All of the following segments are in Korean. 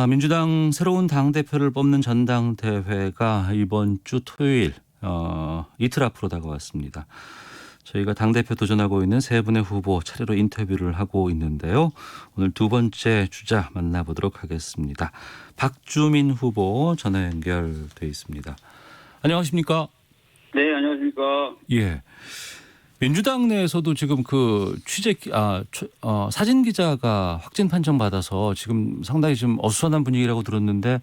민주당 새로운 당대표를 뽑는 전당대회가 이번 주 토요일 이틀 앞으로 다가왔습니다. 저희가 당대표 도전하고 있는 세 분의 후보 차례로 인터뷰를 하고 있는데요. 오늘 두 번째 주자 만나보도록 하겠습니다. 박주민 후보 전화 연결돼 있습니다. 안녕하십니까? 네, 안녕하십니까. 예. 민주당 내에서도 지금 그 사진 기자가 확진 판정 받아서 지금 상당히 좀 어수선한 분위기라고 들었는데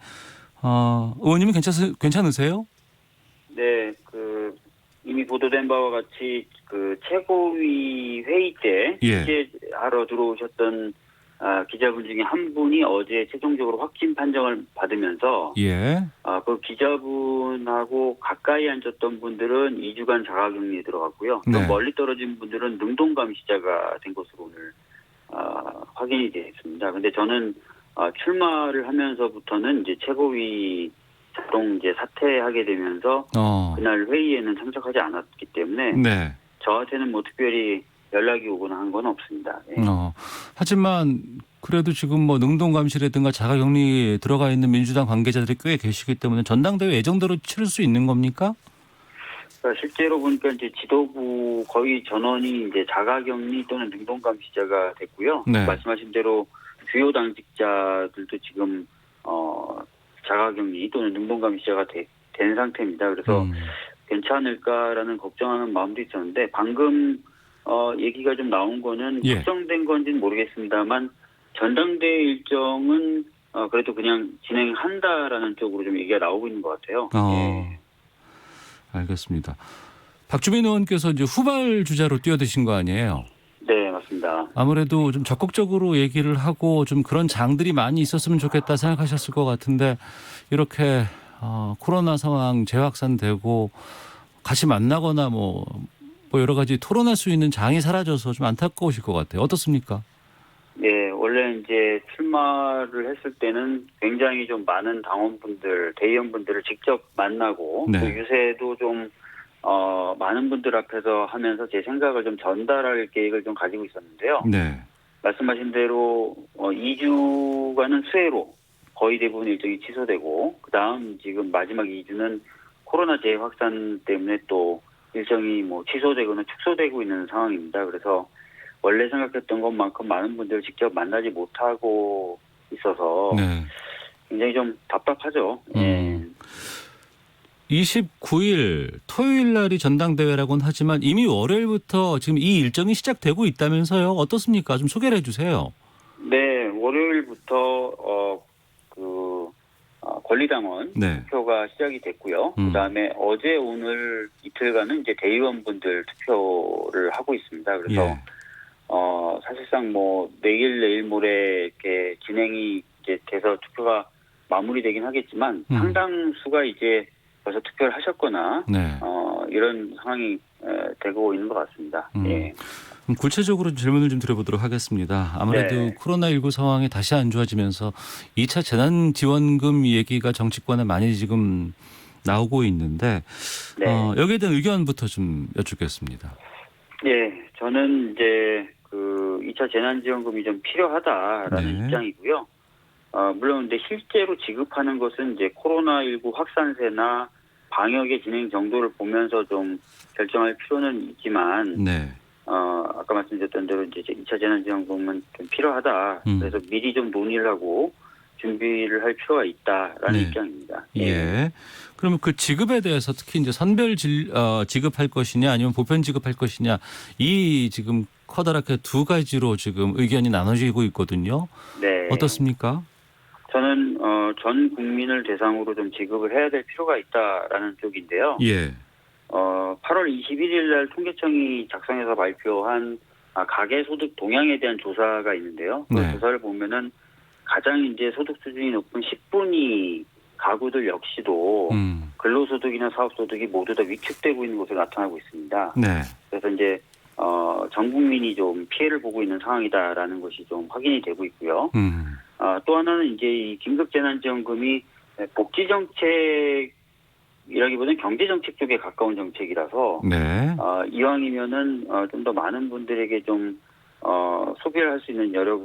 의원님은 괜찮으세요? 네, 이미 보도된 바와 같이 최고위 회의 때 예. 취재하러 들어오셨던 기자분 중에 한 분이 어제 최종적으로 확진 판정을 받으면서 예. 그 기자분하고 가까이 앉았던 분들은 2주간 자가격리에 들어갔고요. 네. 또 멀리 떨어진 분들은 능동감시자가 된 것으로 오늘 확인이 됐습니다. 근데 저는 출마를 하면서부터는 이제 최고위 자동 이제 사퇴하게 되면서 그날 회의에는 참석하지 않았기 때문에 네. 저한테는 뭐 특별히 연락이 오거나 한 건 없습니다. 네. 하지만 그래도 지금 뭐 능동감시라든가 자가격리에 들어가 있는 민주당 관계자들이 꽤 계시기 때문에 전당대회 예정대로 치를 수 있는 겁니까? 그러니까 실제로 보니까 이제 지도부 거의 전원이 이제 자가격리 또는 능동감시자가 됐고요. 네. 말씀하신 대로 주요 당직자들도 지금 자가격리 또는 능동감시자가 된 상태입니다. 그래서 괜찮을까라는 걱정하는 마음도 있었는데 방금 얘기가 좀 나온 거는 예. 확정된 건지는 모르겠습니다만 전당대회 일정은 그래도 그냥 진행한다라는 쪽으로 좀 얘기가 나오고 있는 것 같아요. 예. 알겠습니다. 박주민 의원께서 이제 후발 주자로 뛰어드신 거 아니에요? 네, 맞습니다. 아무래도 좀 적극적으로 얘기를 하고 좀 그런 장들이 많이 있었으면 좋겠다 생각하셨을 것 같은데 이렇게 코로나 상황 재확산되고 같이 만나거나 뭐 여러 가지 토론할 수 있는 장이 사라져서 좀 안타까우실 것 같아요. 어떻습니까? 네, 원래 이제 출마를 했을 때는 굉장히 좀 많은 당원분들, 대의원분들을 직접 만나고 네. 또 유세도 좀 많은 분들 앞에서 하면서 제 생각을 좀 전달할 계획을 좀 가지고 있었는데요. 네. 말씀하신 대로 2주간은 수해로 거의 대부분 일정이 취소되고 그다음 지금 마지막 2주는 코로나 재확산 때문에 또 일정이 뭐 취소되거나 축소되고 있는 상황입니다. 그래서 원래 생각했던 것만큼 많은 분들을 직접 만나지 못하고 있어서 네. 굉장히 좀 답답하죠. 예. 29일 토요일 날이 전당대회라고는 하지만 이미 월요일부터 지금 이 일정이 시작되고 있다면서요. 어떻습니까? 좀 소개를 해 주세요. 네, 월요일부터 권리당원 네. 투표가 시작이 됐고요. 그다음에 어제 오늘 이틀간은 이제 대의원분들 투표를 하고 있습니다. 그래서 예. 사실상 뭐 내일 모레 이렇게 진행이 이제 돼서 투표가 마무리되긴 하겠지만 상당수가 이제 벌써 투표를 하셨거나 네. 이런 상황이 되고 있는 것 같습니다. 예. 그럼 구체적으로 질문을 좀 드려보도록 하겠습니다. 아무래도 네. 코로나19 상황이 다시 안 좋아지면서 2차 재난지원금 얘기가 정치권에 많이 지금 나오고 있는데 네. 여기에 대한 의견부터 좀 여쭙겠습니다. 예, 저는 이제 2차 재난지원금이 좀 필요하다라는 네. 입장이고요. 물론 근데 실제로 지급하는 것은 이제 코로나19 확산세나 방역의 진행 정도를 보면서 좀 결정할 필요는 있지만, 네. 아까 말씀드렸던 대로 이제 2차 재난지원금은 좀 필요하다. 그래서 미리 좀 논의를 하고 준비를 할 필요가 있다라는 네. 입장입니다. 예. 그러면 그 지급에 대해서 특히 이제 선별 지급할 것이냐 아니면 보편 지급할 것이냐 이 지금 커다랗게 두 가지로 지금 의견이 나눠지고 있거든요. 네. 어떻습니까? 저는 전 국민을 대상으로 좀 지급을 해야 될 필요가 있다라는 쪽인데요. 예. 8월 21일 날 통계청이 작성해서 발표한 가계소득 동향에 대한 조사가 있는데요. 그 네. 조사를 보면은 가장 이제 소득 수준이 높은 10분위 가구들 역시도 근로소득이나 사업소득이 모두 다 위축되고 있는 것으로 나타나고 있습니다. 네. 그래서 이제 전 국민이 좀 피해를 보고 있는 상황이다라는 것이 좀 확인이 되고 있고요. 또 하나는 이제 이 긴급재난지원금이 복지정책이라기보다는 경제정책 쪽에 가까운 정책이라서 네. 이왕이면은 좀 더 많은 분들에게 좀 소비를 할 수 있는 여러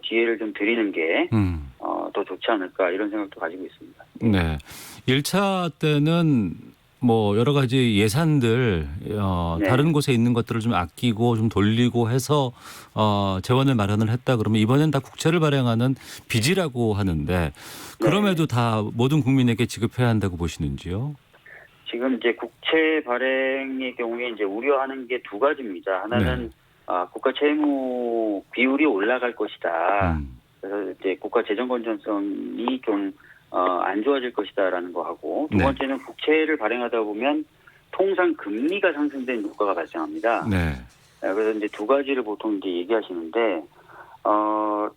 기회를 좀 드리는 게 더 좋지 않을까 이런 생각도 가지고 있습니다. 네. 1차 때는 뭐 여러 가지 예산들 네. 다른 곳에 있는 것들을 좀 아끼고 좀 돌리고 해서 재원을 마련을 했다 그러면 이번엔 다 국채를 발행하는 빚이라고 하는데 그럼에도 다 모든 국민에게 지급해야 한다고 보시는지요? 지금 이제 국채 발행의 경우에 이제 우려하는 게 두 가지입니다. 하나는 국가 채무 비율이 올라갈 것이다. 그래서 이제 국가 재정 건전성이 좀 안 좋아질 것이다라는 거 하고 두 네. 번째는 국채를 발행하다 보면 통상 금리가 상승된 효과가 발생합니다. 네. 그래서 이제 두 가지를 보통 이제 얘기하시는데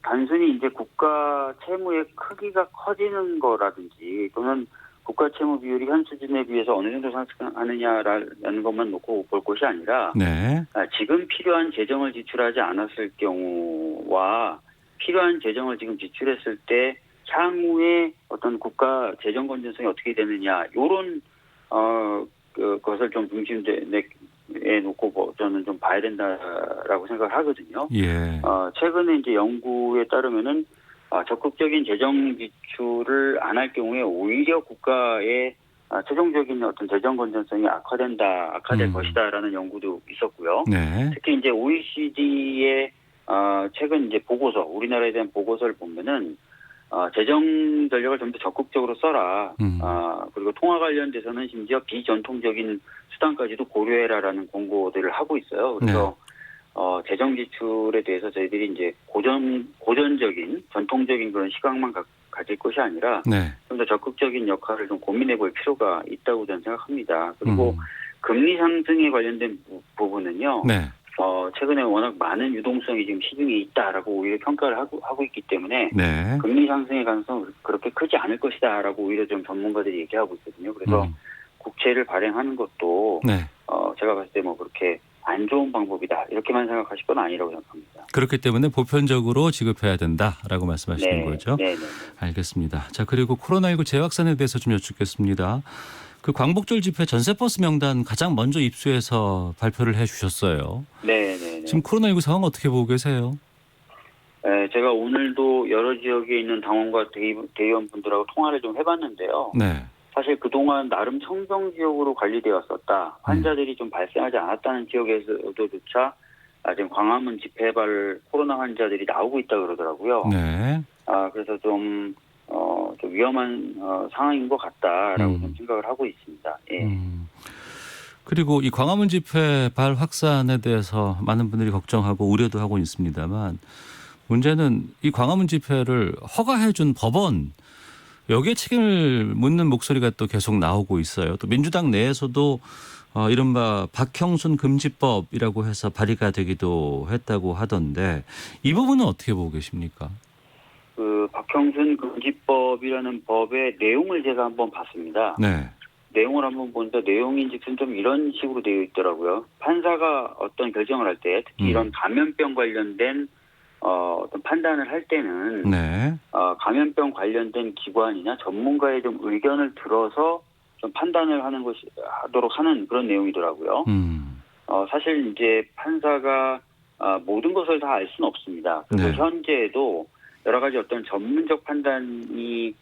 단순히 이제 국가 채무의 크기가 커지는 거라든지 또는 국가 채무 비율이 현 수준에 비해서 어느 정도 상승하느냐라는 것만 놓고 볼 것이 아니라 네. 지금 필요한 재정을 지출하지 않았을 경우와 필요한 재정을 지금 지출했을 때 향후에 어떤 국가 재정 건전성이 어떻게 되느냐 이런 그것을 좀 중심에 놓고 저는 좀 봐야 된다라고 생각을 하거든요. 예. 최근에 이제 연구에 따르면은 적극적인 재정 지출을 안 할 경우에 오히려 국가의 최종적인 어떤 재정 건전성이 악화될 것이다라는 연구도 있었고요. 네. 특히 이제 OECD의 최근 이제 보고서, 우리나라에 대한 보고서를 보면은 재정 전략을 좀 더 적극적으로 써라. 그리고 통화 관련돼서는 심지어 비전통적인 수단까지도 고려해라라는 권고들을 하고 있어요. 그래서 재정 지출에 대해서 저희들이 이제 고전적인 전통적인 그런 시각만 가질 것이 아니라 네. 좀 더 적극적인 역할을 좀 고민해 볼 필요가 있다고 저는 생각합니다. 그리고 금리 상승에 관련된 부분은요. 네. 최근에 워낙 많은 유동성이 지금 시중에 있다라고 오히려 평가를 하고 있기 때문에 네. 금리 상승의 가능성은 그렇게 크지 않을 것이다라고 오히려 좀 전문가들이 얘기하고 있거든요. 그래서 국채를 발행하는 것도 네. 제가 봤을 때 뭐 그렇게 안 좋은 방법이다 이렇게만 생각하실 건 아니라고 생각합니다. 그렇기 때문에 보편적으로 지급해야 된다라고 말씀하시는 거죠. 네. 알겠습니다. 자, 그리고 코로나19 재확산에 대해서 좀 여쭙겠습니다. 그 광복절 집회 전세버스 명단 가장 먼저 입수해서 발표를 해 주셨어요. 네. 지금 코로나19 상황 어떻게 보고 계세요? 제가 오늘도 여러 지역에 있는 당원과 대의원분들하고 통화를 좀 해봤는데요. 네. 사실 그동안 나름 청정 지역으로 관리되었었다. 환자들이 좀 발생하지 않았다는 지역에서조차 지금 광화문 집회발 코로나 환자들이 나오고 있다 그러더라고요. 네. 그래서 좀 위험한 상황인 것 같다라고 좀 생각을 하고 있습니다. 예. 그리고 이 광화문 집회 발 확산에 대해서 많은 분들이 걱정하고 우려도 하고 있습니다만 문제는 이 광화문 집회를 허가해 준 법원 여기에 책임을 묻는 목소리가 또 계속 나오고 있어요. 또 민주당 내에서도 이른바 박형순 금지법이라고 해서 발의가 되기도 했다고 하던데 이 부분은 어떻게 보고 계십니까? 그 박형순 금지법이라는 법의 내용을 제가 한번 봤습니다. 네. 내용을 한번 보니까 내용인즉슨 좀 이런 식으로 되어 있더라고요. 판사가 어떤 결정을 할 때 특히 이런 감염병 관련된 어떤 판단을 할 때는 네. 감염병 관련된 기관이나 전문가의 좀 의견을 들어서 좀 판단을 하도록 하는 그런 내용이더라고요. 사실 이제 판사가 모든 것을 다 알 수는 없습니다. 그래서 네. 현재에도 여러 가지 어떤 전문적 판단이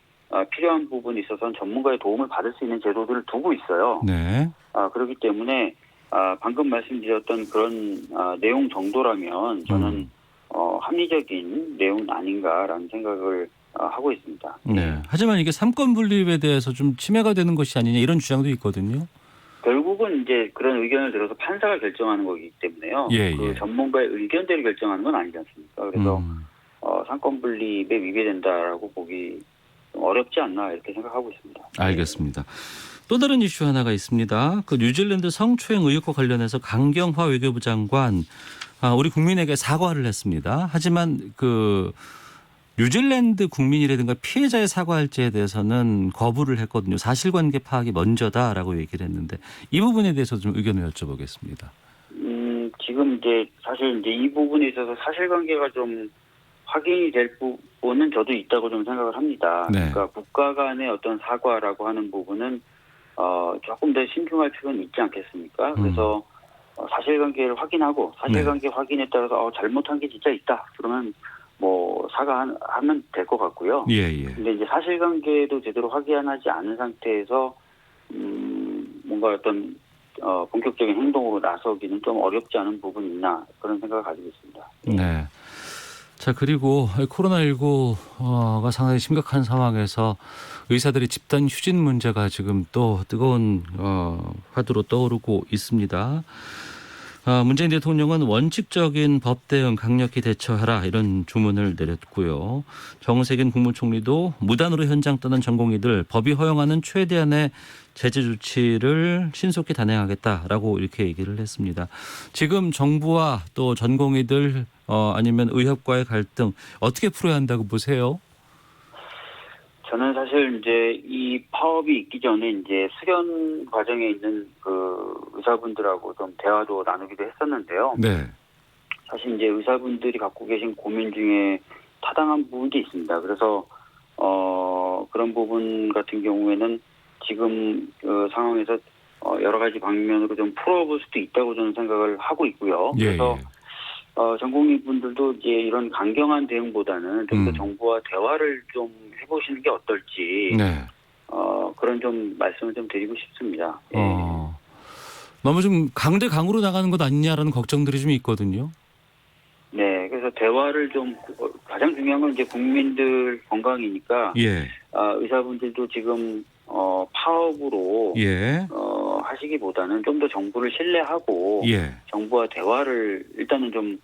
필요한 부분이 있어서는 전문가의 도움을 받을 수 있는 제도들을 두고 있어요. 네. 그렇기 때문에 방금 말씀드렸던 그런 내용 정도라면 저는 합리적인 내용은 아닌가라는 생각을 하고 있습니다. 네. 하지만 이게 삼권 분립에 대해서 좀 침해가 되는 것이 아니냐 이런 주장도 있거든요. 결국은 이제 그런 의견을 들어서 판사가 결정하는 거기 때문에요. 그 전문가의 의견대로 결정하는 건 아니지 않습니까? 그래서 삼권 분립에 위배된다라고 보기 좀 어렵지 않나 이렇게 생각하고 있습니다. 알겠습니다. 또 다른 이슈 하나가 있습니다. 그 뉴질랜드 성추행 의혹과 관련해서 강경화 외교부 장관 우리 국민에게 사과를 했습니다. 하지만 그 뉴질랜드 국민이라든가 피해자의 사과할지에 대해서는 거부를 했거든요. 사실관계 파악이 먼저다라고 얘기를 했는데 이 부분에 대해서 좀 의견을 여쭤보겠습니다. 지금 이제 사실 이제 이 부분에 있어서 사실관계가 좀 확인이 될 부분은 저도 있다고 좀 생각을 합니다. 네. 그러니까 국가 간의 어떤 사과라고 하는 부분은 조금 더 신중할 필요는 있지 않겠습니까? 그래서 사실관계를 확인하고 사실관계 확인에 따라서 잘못한 게 진짜 있다. 그러면 뭐 사과하면 될 것 같고요. 예, 예. 근데 이제 사실관계도 제대로 확인하지 않은 상태에서 뭔가 어떤 본격적인 행동으로 나서기는 좀 어렵지 않은 부분이 있나 그런 생각을 가지고 있습니다. 네. 자, 그리고 코로나19가 상당히 심각한 상황에서 의사들의 집단 휴진 문제가 지금 또 뜨거운 화두로 떠오르고 있습니다. 문재인 대통령은 원칙적인 법 대응 강력히 대처하라 이런 주문을 내렸고요. 정세균 국무총리도 무단으로 현장 떠난 전공의들 법이 허용하는 최대한의 제재 조치를 신속히 단행하겠다라고 이렇게 얘기를 했습니다. 지금 정부와 또 전공의들 아니면 의협과의 갈등 어떻게 풀어야 한다고 보세요? 저는 사실 이제 이 파업이 있기 전에 이제 수련 과정에 있는 그 의사분들하고 좀 대화도 나누기도 했었는데요. 네. 사실 이제 의사분들이 갖고 계신 고민 중에 타당한 부분이 있습니다. 그래서 그런 부분 같은 경우에는 지금 그 상황에서 여러 가지 방면으로 좀 풀어볼 수도 있다고 저는 생각을 하고 있고요. 예, 그래서 예. 전공의분들도 이제 이런 강경한 대응보다는 좀 더 정부와 대화를 좀 해보시는 게 어떨지 네. 그런 좀 말씀을 좀 드리고 싶습니다. 예. 너무 좀 강대강으로 나가는 것 아니냐라는 걱정들이 좀 있거든요. 네, 그래서 대화를 좀 가장 중요한 건 이제 국민들 건강이니까 예. 의사분들도 지금 파업으로 예. 하시기보다는 좀 더 정부를 신뢰하고 예. 정부와 대화를 일단은 좀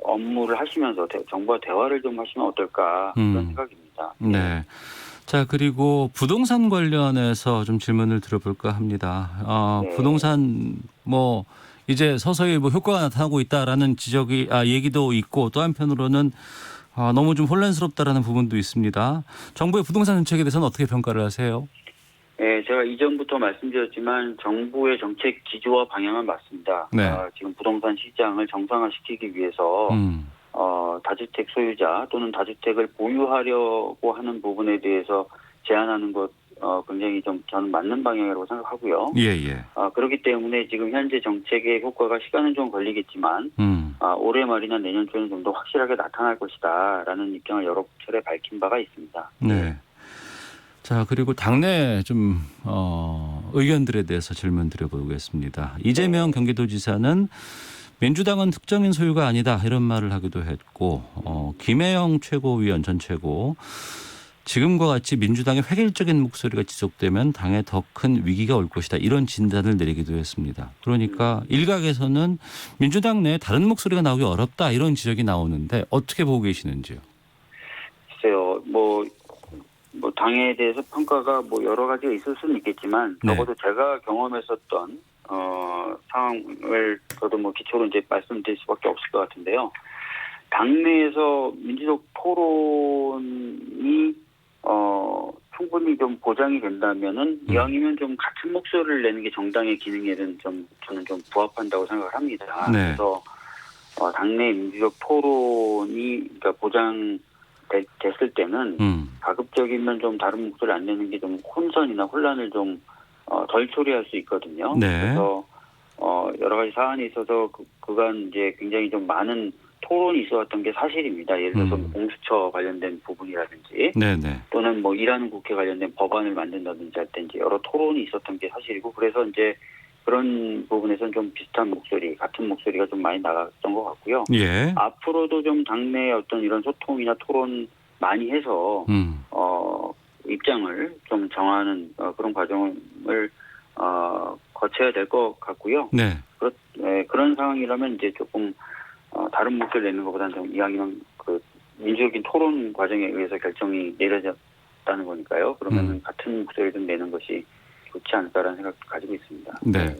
업무를 하시면서 정부와 대화를 좀 하시면 어떨까 그런 생각입니다. 네. 자, 그리고 부동산 관련해서 좀 질문을 드려볼까 합니다. 네. 부동산 뭐 이제 서서히 뭐 효과가 나타나고 있다라는 얘기도 있고 또 한편으로는 너무 좀 혼란스럽다라는 부분도 있습니다. 정부의 부동산 정책에 대해서는 어떻게 평가를 하세요? 네, 제가 이전부터 말씀드렸지만 정부의 정책 기조와 방향은 맞습니다. 네. 지금 부동산 시장을 정상화시키기 위해서 다주택 소유자 또는 다주택을 보유하려고 하는 부분에 대해서 제한하는 것 굉장히 좀 저는 맞는 방향이라고 생각하고요. 예, 예. 그렇기 때문에 지금 현재 정책의 효과가 시간은 좀 걸리겠지만 올해 말이나 내년 초에는 좀 더 확실하게 나타날 것이다라는 입장을 여러 차례 밝힌 바가 있습니다. 네. 자, 그리고 당내 좀 의견들에 대해서 질문 드려보겠습니다. 이재명 경기도지사는 민주당은 특정인 소유가 아니다 이런 말을 하기도 했고 김혜영 최고위원 전 최고 지금과 같이 민주당의 획일적인 목소리가 지속되면 당에 더 큰 위기가 올 것이다 이런 진단을 내리기도 했습니다. 그러니까 일각에서는 민주당 내에 다른 목소리가 나오기 어렵다 이런 지적이 나오는데 어떻게 보고 계시는지요? 글쎄요. 뭐 당에 대해서 평가가 뭐 여러 가지가 있을 수는 있겠지만 네. 적어도 제가 경험했었던 상황을 저도 뭐 기초로 이제 말씀드릴 수밖에 없을 것 같은데요. 당내에서 민주적 토론이 충분히 좀 보장이 된다면은 이왕이면 좀 같은 목소리를 내는 게 정당의 기능에는 좀 저는 좀 부합한다고 생각을 합니다. 네. 그래서 당내 민주적 토론이 그러니까 보장됐을 때는 가급적이면 좀 다른 목소리 안 내는 게 좀 혼선이나 혼란을 좀 덜 초래할 수 있거든요. 네. 그래서 여러 가지 사안에 있어서 그간 이제 굉장히 좀 많은 토론이 있어왔던 게 사실입니다. 예를 들어서 공수처 관련된 부분이라든지 네네. 또는 뭐 일하는 국회 관련된 법안을 만든다든지 할 때 이제 여러 토론이 있었던 게 사실이고 그래서 이제 그런 부분에서는 좀 비슷한 목소리, 같은 목소리가 좀 많이 나갔던 것 같고요. 예. 앞으로도 좀 당내 어떤 이런 소통이나 토론 많이 해서 입장을 좀 정하는 그런 과정을 거쳐야 될 것 같고요. 네. 그런 상황이라면 이제 조금 다른 목소리 내는 것보다는 좀 이왕이면 그 민주적인 토론 과정에 의해서 결정이 내려졌다는 거니까요. 그러면은 같은 목소리를 좀 내는 것이 좋지 않을까라는 생각 가지고 있습니다. 네.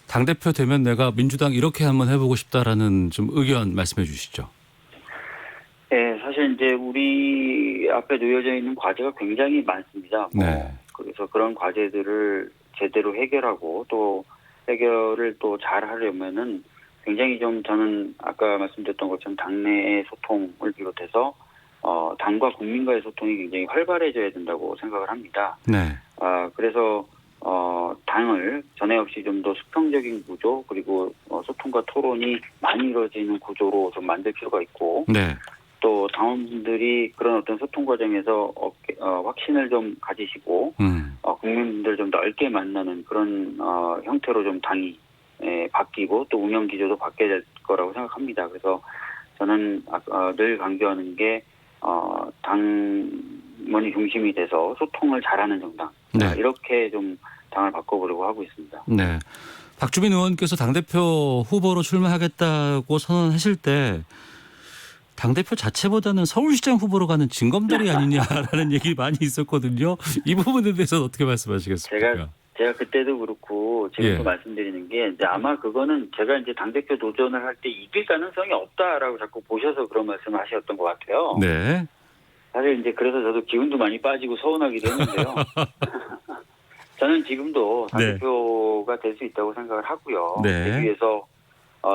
당대표 되면 내가 민주당 이렇게 한번 해보고 싶다라는 좀 의견 말씀해 주시죠. 네, 사실 이제 우리 앞에 놓여져 있는 과제가 굉장히 많습니다. 네. 그래서 그런 과제들을 제대로 해결하고 또 해결을 또 잘 하려면은 굉장히 좀 저는 아까 말씀드렸던 것처럼 당내의 소통을 비롯해서 당과 국민과의 소통이 굉장히 활발해져야 된다고 생각을 합니다. 네. 그래서 당을 전에 없이 좀 더 수평적인 구조 그리고 소통과 토론이 많이 이루어지는 구조로 좀 만들 필요가 있고 네. 또 당원분들이 그런 어떤 소통 과정에서 확신을 좀 가지시고 국민분들 좀 넓게 만나는 그런 형태로 좀 당이 바뀌고 또 운영 기조도 바뀌어야 될 거라고 생각합니다. 그래서 저는 늘 강조하는 게 당원이 중심이 돼서 소통을 잘하는 정당 네. 이렇게 좀 당을 바꿔보려고 하고 있습니다. 네. 박주민 의원께서 당대표 후보로 출마하겠다고 선언하실 때 당대표 자체보다는 서울시장 후보로 가는 진검다리 아니냐라는 얘기 많이 있었거든요. 이 부분에 대해서는 어떻게 말씀하시겠습니까? 제가 그때도 그렇고 지금도 예. 말씀드리는 게 이제 아마 그거는 제가 이제 당대표 도전을 할 때 이길 가능성이 없다라고 자꾸 보셔서 그런 말씀을 하셨던 것 같아요. 네. 사실 이제 그래서 저도 기운도 많이 빠지고 서운하기도 했는데요. 저는 지금도 당대표가 될 수 있다고 생각을 하고요. 네. 되기 위해서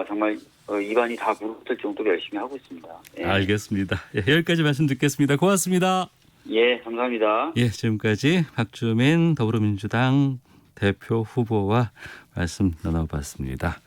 정말 입안이 다 부르틀 정도로 열심히 하고 있습니다. 예. 알겠습니다. 예, 여기까지 말씀 듣겠습니다. 고맙습니다. 예, 감사합니다. 예, 지금까지 박주민 더불어민주당 대표 후보와 말씀 나눠봤습니다.